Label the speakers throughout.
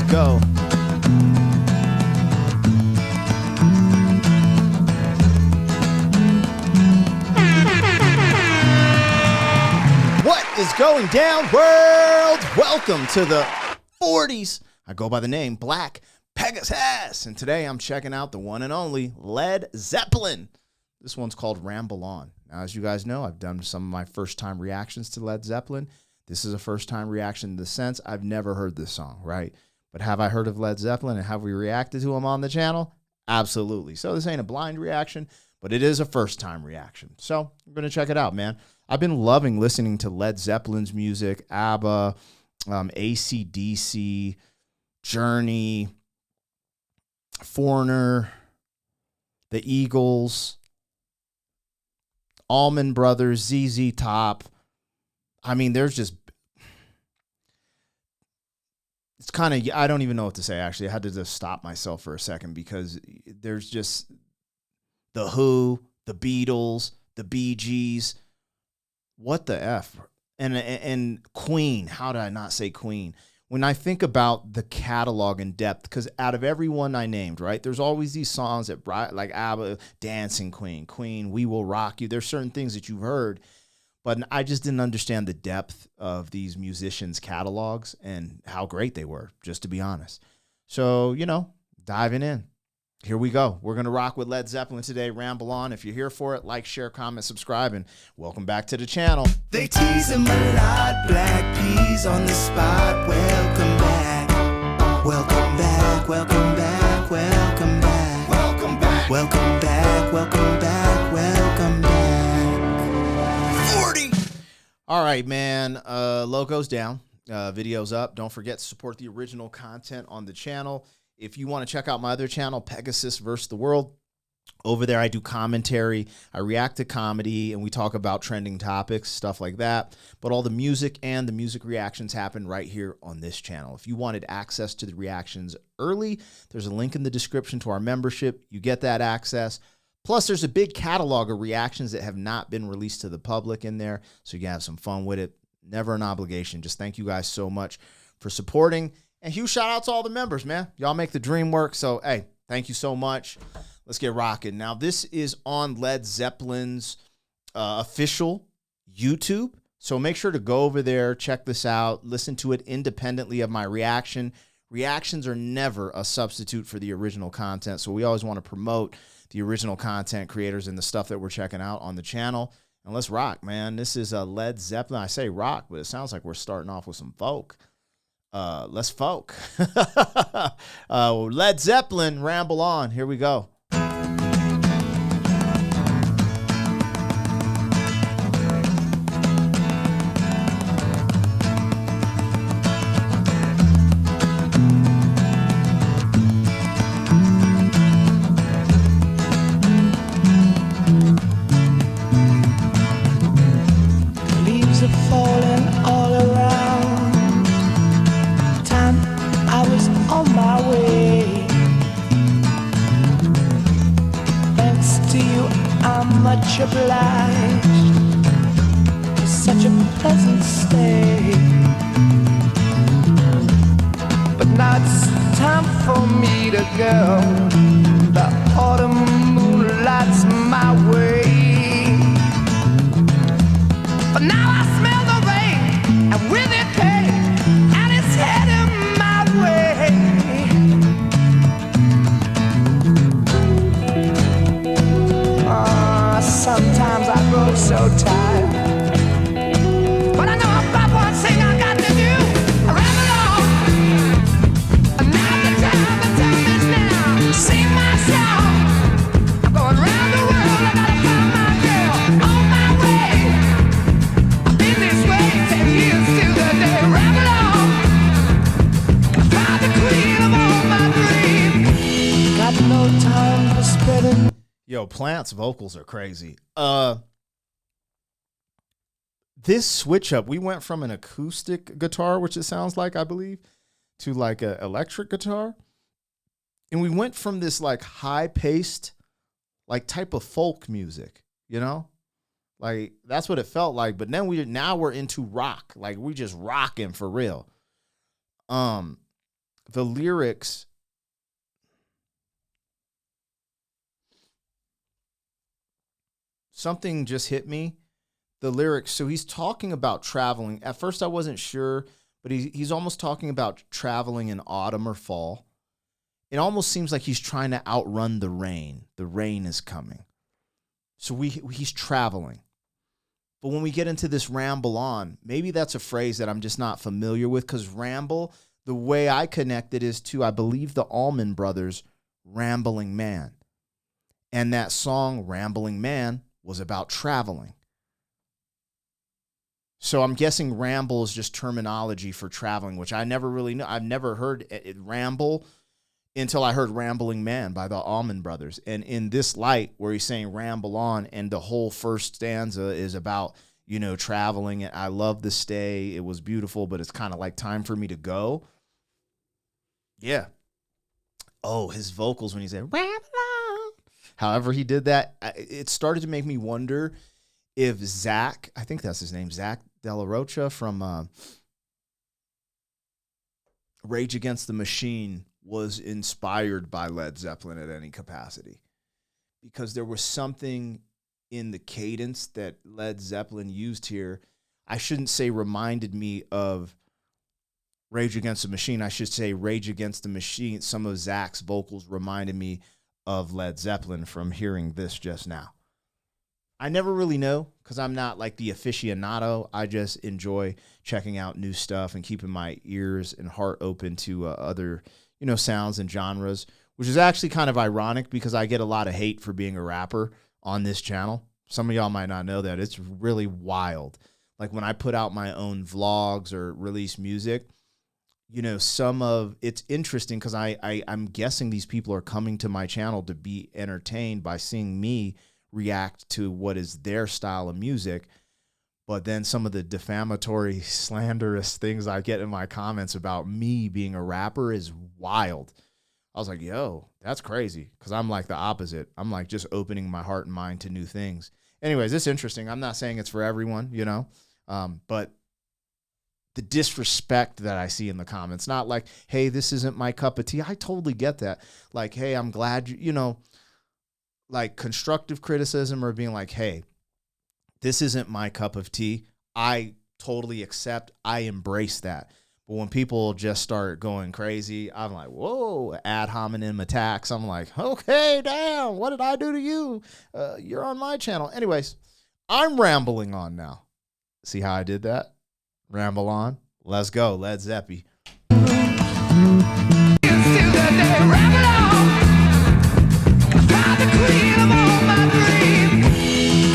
Speaker 1: go. What is going down, world? Welcome to the 40s. I go by the name Black Pegasus, and today I'm checking out the one and only Led Zeppelin. This one's called Ramble On. Now, as you guys know, I've done some of my first-time reactions to Led Zeppelin. This is a first-time reaction in the sense I've never heard this song, right? But have I heard of Led Zeppelin, and have we reacted to him on the channel? Absolutely. So this ain't a blind reaction, but it is a first-time reaction. So we're going to check it out, man. I've been loving listening to Led Zeppelin's music, ABBA, AC/DC, Journey, Foreigner, the Eagles, Allman Brothers, ZZ Top. I mean, there's just, it's kind of, I don't even know what to say, actually. I had to just stop myself for a second because there's just the Who, the Beatles, the Bee Gees. What the F? And Queen. How did I not say Queen? When I think about the catalog in depth, because out of everyone I named, right, there's always these songs that, like ABBA, Dancing Queen, Queen, We Will Rock You. There's certain things that you've heard, but I just didn't understand the depth of these musicians' catalogs and how great they were, just to be honest. So, you know, diving in. Here we go. We're going to rock with Led Zeppelin today. Ramble on. If you're here for it, like, share, comment, subscribe, and welcome back to the channel.
Speaker 2: They tease him a lot, black peas on the spot. Welcome back, welcome back, welcome back, welcome back, welcome back, welcome back, welcome back, welcome back. 40.
Speaker 1: All right, man. Logo's down. Video's up. Don't forget to support the original content on the channel. If you want to check out my other channel, Pegasus vs. the World, over there I do commentary, I react to comedy, and we talk about trending topics, stuff like that. But all the music and the music reactions happen right here on this channel. If you wanted access to the reactions early, there's a link in the description to our membership. You get that access. Plus, there's a big catalog of reactions that have not been released to the public in there, so you can have some fun with it. Never an obligation. Just thank you guys so much for supporting. And huge shout out to all the members, man. Y'all make the dream work. So, hey, thank you so much. Let's get rocking. Now, this is on Led Zeppelin's official YouTube. So make sure to go over there, check this out, listen to it independently of my reaction. Reactions are never a substitute for the original content. So we always want to promote the original content creators and the stuff that we're checking out on the channel. And let's rock, man. This is a Led Zeppelin. I say rock, but it sounds like we're starting off with some folk. Let's folk. Led Zeppelin, Ramble On. Here we go.
Speaker 2: Leaves are falling all around. I was on my way. Thanks to you, I'm much obliged for such a pleasant stay. But now it's time for me to go. The autumn moonlight's my way. But now I smell the rain, and with it pain, and it's heading my way. Sometimes I grow so tired, but I know I've got one thing I got to do. I ramble on. Now the time is now. Sing my song. I'm going round the world. I gotta find my girl on my way. I've been this way 10 years till the day. Ramble on. I found the queen of all my dreams. Got no time for spending.
Speaker 1: Yo, Plant's vocals are crazy. This switch up, we went from an acoustic guitar, which it sounds like, I believe, to like an electric guitar. And we went from this like high-paced, like type of folk music, you know? Like that's what it felt like. But then now we're into rock. Like we just rocking for real. the lyrics, something just hit me. The lyrics, so he's talking about traveling. At first I wasn't sure, but he's almost talking about traveling in autumn or fall. It almost seems like he's trying to outrun the rain. The rain is coming. So he's traveling. But when we get into this ramble on, maybe that's a phrase that I'm just not familiar with, because ramble, the way I connect it is to, I believe, the Allman Brothers' Rambling Man. And that song, Rambling Man, was about traveling. So I'm guessing ramble is just terminology for traveling, which I never really knew. I've never heard it ramble until I heard Rambling Man by the Allman Brothers. And in this light, where he's saying ramble on, and the whole first stanza is about, you know, traveling. And I love the stay. It was beautiful, but it's kind of like time for me to go. Yeah. Oh, his vocals when he said, ramble on. However he did that, it started to make me wonder if Zach, I think that's his name, Zach De La Rocha from Rage Against the Machine, was inspired by Led Zeppelin at any capacity, because there was something in the cadence that Led Zeppelin used here. I shouldn't say reminded me of Rage Against the Machine. I should say Rage Against the Machine. Some of Zach's vocals reminded me of Led Zeppelin from hearing this just now. I never really know, because I'm not like the aficionado. I just enjoy checking out new stuff and keeping my ears and heart open to other, you know, sounds and genres, which is actually kind of ironic because I get a lot of hate for being a rapper on this channel. Some of y'all might not know that. It's really wild. Like when I put out my own vlogs or release music, you know, it's interesting because I'm guessing these people are coming to my channel to be entertained by seeing me react to what is their style of music. But then some of the defamatory, slanderous things I get in my comments about me being a rapper is wild. I was like, yo, that's crazy, because I'm like the opposite. I'm like just opening my heart and mind to new things. Anyways, it's interesting. I'm not saying it's for everyone, you know, but the disrespect that I see in the comments, not like, hey, this isn't my cup of tea. I totally get that. Like, hey, I'm glad you know, like constructive criticism or being like, hey, this isn't my cup of tea. I totally accept. I embrace that. But when people just start going crazy, I'm like, whoa, ad hominem attacks. I'm like, okay, damn, what did I do to you? You're on my channel. Anyways, I'm rambling on now. See how I did that? Ramble on. Let's go. Led Zeppelin.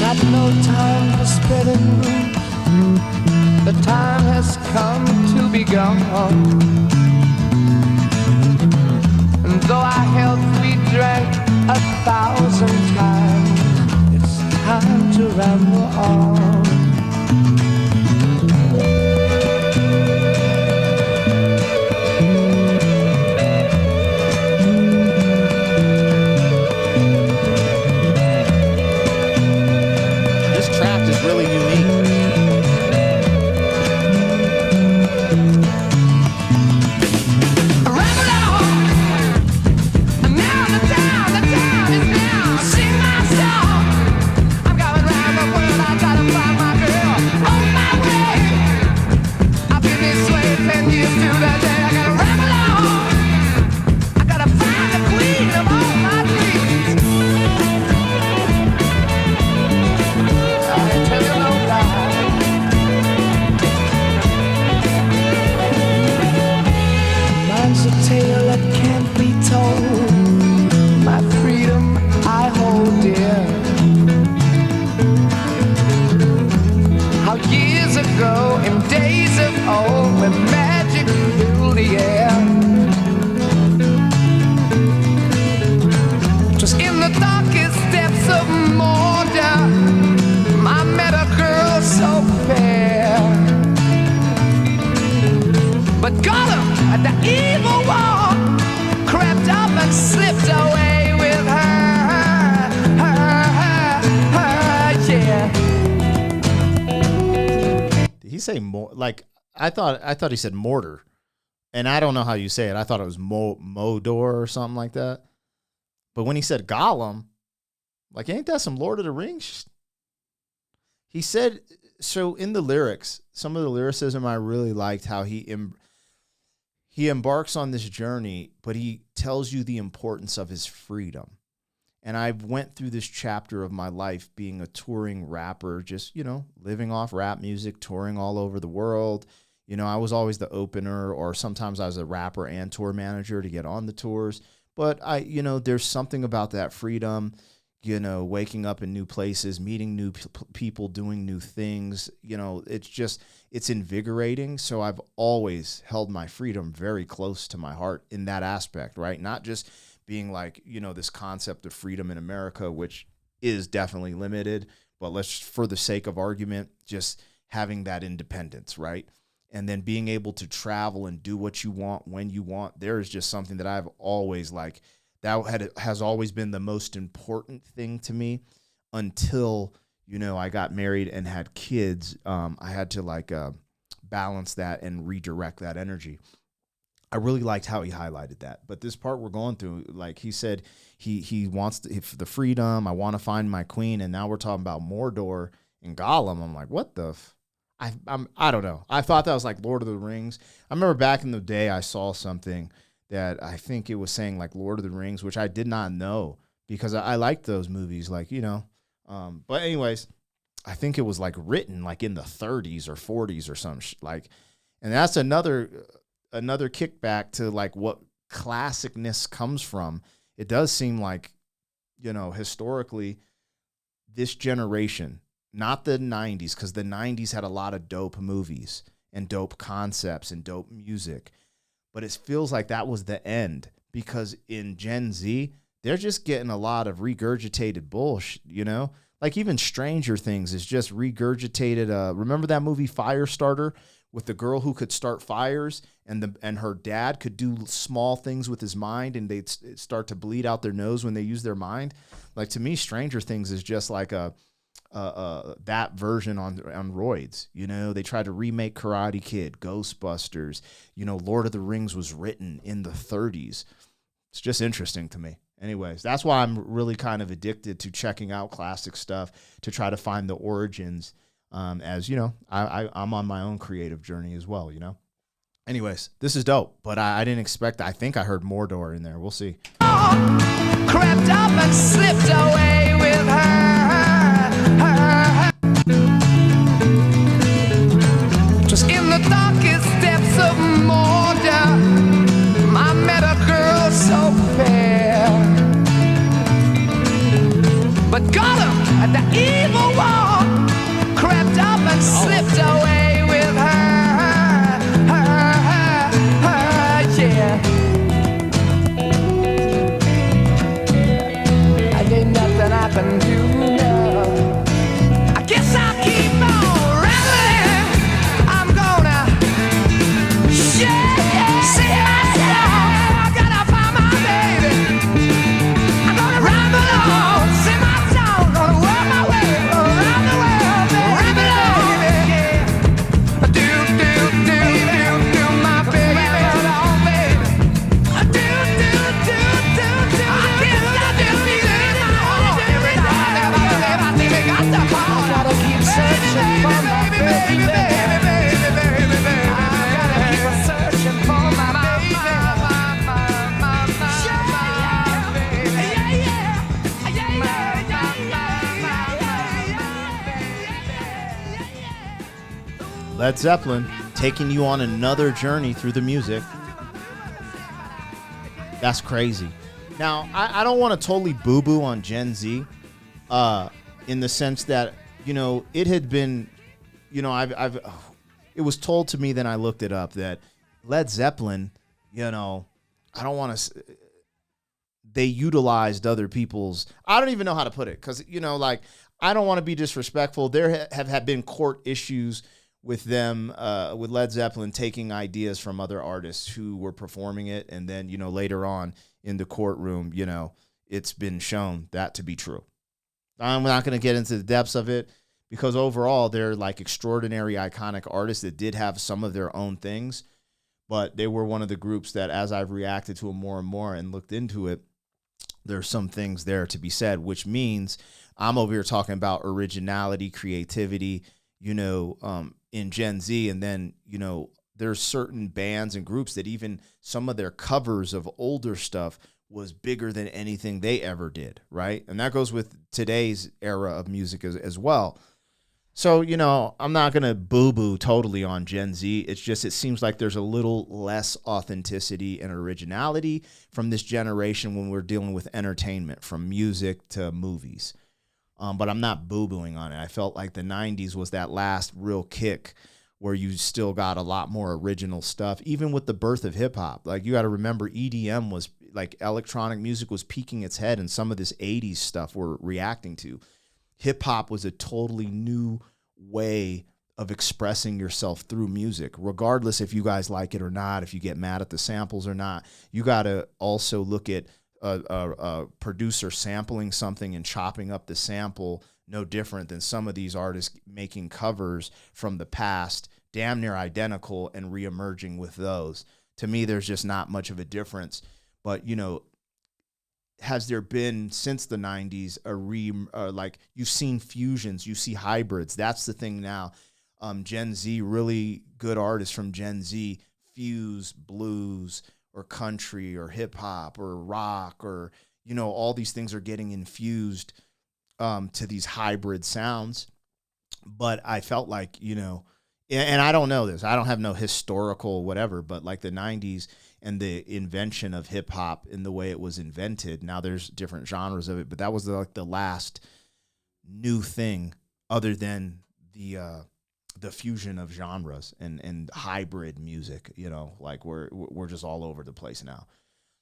Speaker 2: Got no time for spreading. The time has come to be gone. And though our health we drank 1,000 times, it's time to ramble on.
Speaker 1: This track is really unique. But got him at the evil wall, crept up and slipped away with her, yeah. Did he say more? Like I thought he said mortar. And I don't know how you say it. I thought it was Modor or something like that. But when he said Gollum, like, ain't that some Lord of the Rings? He said, so in the lyrics, some of the lyricism I really liked how he embarks on this journey, but he tells you the importance of his freedom. And I went through this chapter of my life being a touring rapper, just, living off rap music, touring all over the world. I was always the opener, or sometimes I was a rapper and tour manager to get on the tours. But there's something about that freedom, waking up in new places, meeting new people, doing new things. It's invigorating. So I've always held my freedom very close to my heart in that aspect, right? Not just being like, this concept of freedom in America, which is definitely limited, but let's, for the sake of argument, just having that independence, right? And then being able to travel and do what you want when you want. There is just something that I've always has always been the most important thing to me until, I got married and had kids. I had to balance that and redirect that energy. I really liked how he highlighted that. But this part we're going through, like he said, he wants the freedom. I want to find my queen. And now we're talking about Mordor and Gollum. I'm like, what the I don't know. I thought that was like Lord of the Rings. I remember back in the day I saw something that I think it was saying like Lord of the Rings, which I did not know because I liked those movies, But anyways, I think it was like written like in the 30s or 40s or something and that's another kickback to like what classicness comes from. It does seem like, historically, this generation. Not the 90s, because the 90s had a lot of dope movies and dope concepts and dope music. But it feels like that was the end, because in Gen Z, they're just getting a lot of regurgitated bullshit, Like even Stranger Things is just regurgitated. Remember that movie Firestarter with the girl who could start fires and her dad could do small things with his mind and they'd start to bleed out their nose when they use their mind? Like, to me, Stranger Things is just like that version on roids. They tried to remake Karate Kid, Ghostbusters. Lord of the Rings was written in the 30s. It's just interesting to me. Anyways, that's why I'm really kind of addicted to checking out classic stuff to try to find the origins. As I'm on my own creative journey as well. Anyways, this is dope, but I didn't expect. I think I heard Mordor in there. We'll see.
Speaker 2: Crept up and slipped away with her. Just in the darkest depths of Mordor, I met a girl so fair. But Gollum, at the evil wall, crept up and slipped away with her, yeah. I ain't nothing I can do now. I guess I'll keep on rambling. I'm gonna see myself. I gotta find my baby. I'm gonna ramble on, sing my song, gonna work my way around the world, baby. Ramble on, yeah. Do my baby. Ramble on, baby. Do. I can't stop this feeling in my heart. Every time I think I got the power. I gotta keep searching for my baby. I gotta keep searching for my baby.
Speaker 1: Led Zeppelin taking you on another journey through the music. That's crazy. Now, I don't want to totally boo-boo on Gen Z in the sense that, it had been, it was told to me, then I looked it up, that Led Zeppelin, I don't want to, they utilized other people's, I don't even know how to put it, because, I don't want to be disrespectful. There have been court issues with them, with Led Zeppelin taking ideas from other artists who were performing it. And then, later on in the courtroom, it's been shown that to be true. I'm not going to get into the depths of it because overall they're like extraordinary, iconic artists that did have some of their own things. but they were one of the groups that, as I've reacted to them more and more and looked into it, there's some things there to be said, which means I'm over here talking about originality, creativity, in Gen Z. And then, there's certain bands and groups that even some of their covers of older stuff was bigger than anything they ever did, right? And that goes with today's era of music as well. So, I'm not going to boo-boo totally on Gen Z. It's just, it seems like there's a little less authenticity and originality from this generation when we're dealing with entertainment, from music to movies. But I'm not boo-booing on it. I felt like the 90s was that last real kick where you still got a lot more original stuff, even with the birth of hip-hop. Like, you got to remember, EDM was, like, electronic music was peaking its head, and some of this 80s stuff we're reacting to. Hip-hop was a totally new way of expressing yourself through music, regardless if you guys like it or not, if you get mad at the samples or not. You got to also look at a producer sampling something and chopping up the sample, no different than some of these artists making covers from the past, damn near identical, and reemerging with those. To me, there's just not much of a difference. But, has there been since the 90s like, you've seen fusions, you see hybrids? That's the thing now. Gen Z, really good artists from Gen Z fuse blues or country or hip hop or rock, or, all these things are getting infused to these hybrid sounds. But I felt like, and I don't know this, I don't have no historical whatever, but like the 90s and the invention of hip hop in the way it was invented. Now there's different genres of it, but that was the last new thing other than the fusion of genres and hybrid music, like we're just all over the place now.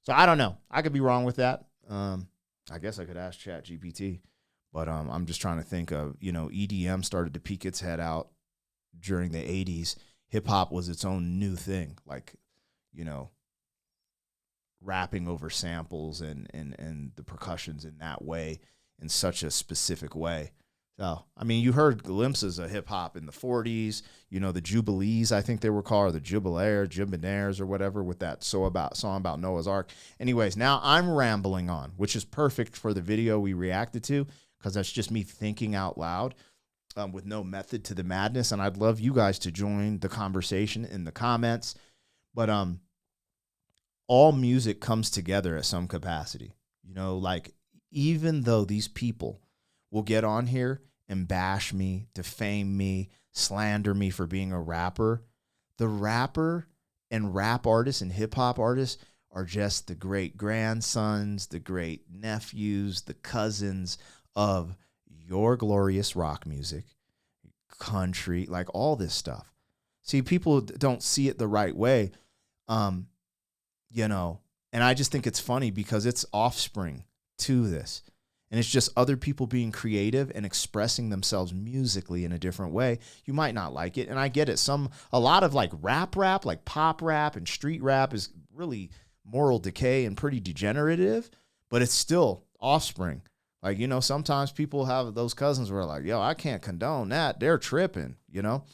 Speaker 1: So I don't know. I could be wrong with that. I guess I could ask ChatGPT, but I'm just trying to think of, EDM started to peek its head out during the 80s. Hip hop was its own new thing, like, rapping over samples and the percussions in that way, in such a specific way. So, I mean, you heard glimpses of hip hop in the 40s, the Jubilees, I think they were called, or the Jubilaires or whatever, with that song about Noah's Ark. Anyways, now I'm rambling on, which is perfect for the video we reacted to, because that's just me thinking out loud with no method to the madness. And I'd love you guys to join the conversation in the comments. But all music comes together at some capacity. Like, even though these people will get on here and bash me, defame me, slander me for being a rapper, the rapper and rap artists and hip hop artists are just the great grandsons, the great nephews, the cousins of your glorious rock music, country, like all this stuff. See, people don't see it the right way. And I just think it's funny because it's offspring to this. And it's just other people being creative and expressing themselves musically in a different way. You might not like it. And I get it. A lot of like rap, like pop rap and street rap is really moral decay and pretty degenerative, but it's still offspring. Like, sometimes people have those cousins where like, yo, I can't condone that. They're tripping, It's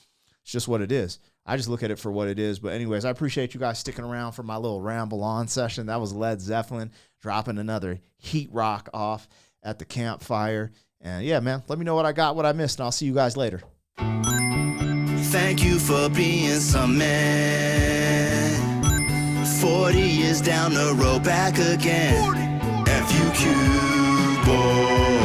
Speaker 1: just what it is. I just look at it for what it is. But anyways, I appreciate you guys sticking around for my little Ramble On session. That was Led Zeppelin dropping another heat rock off at the campfire. And yeah, man, let me know what I got, what I missed, and I'll see you guys later.
Speaker 3: Thank you for being some man. 40 years down the road, back again. FUQ, boy.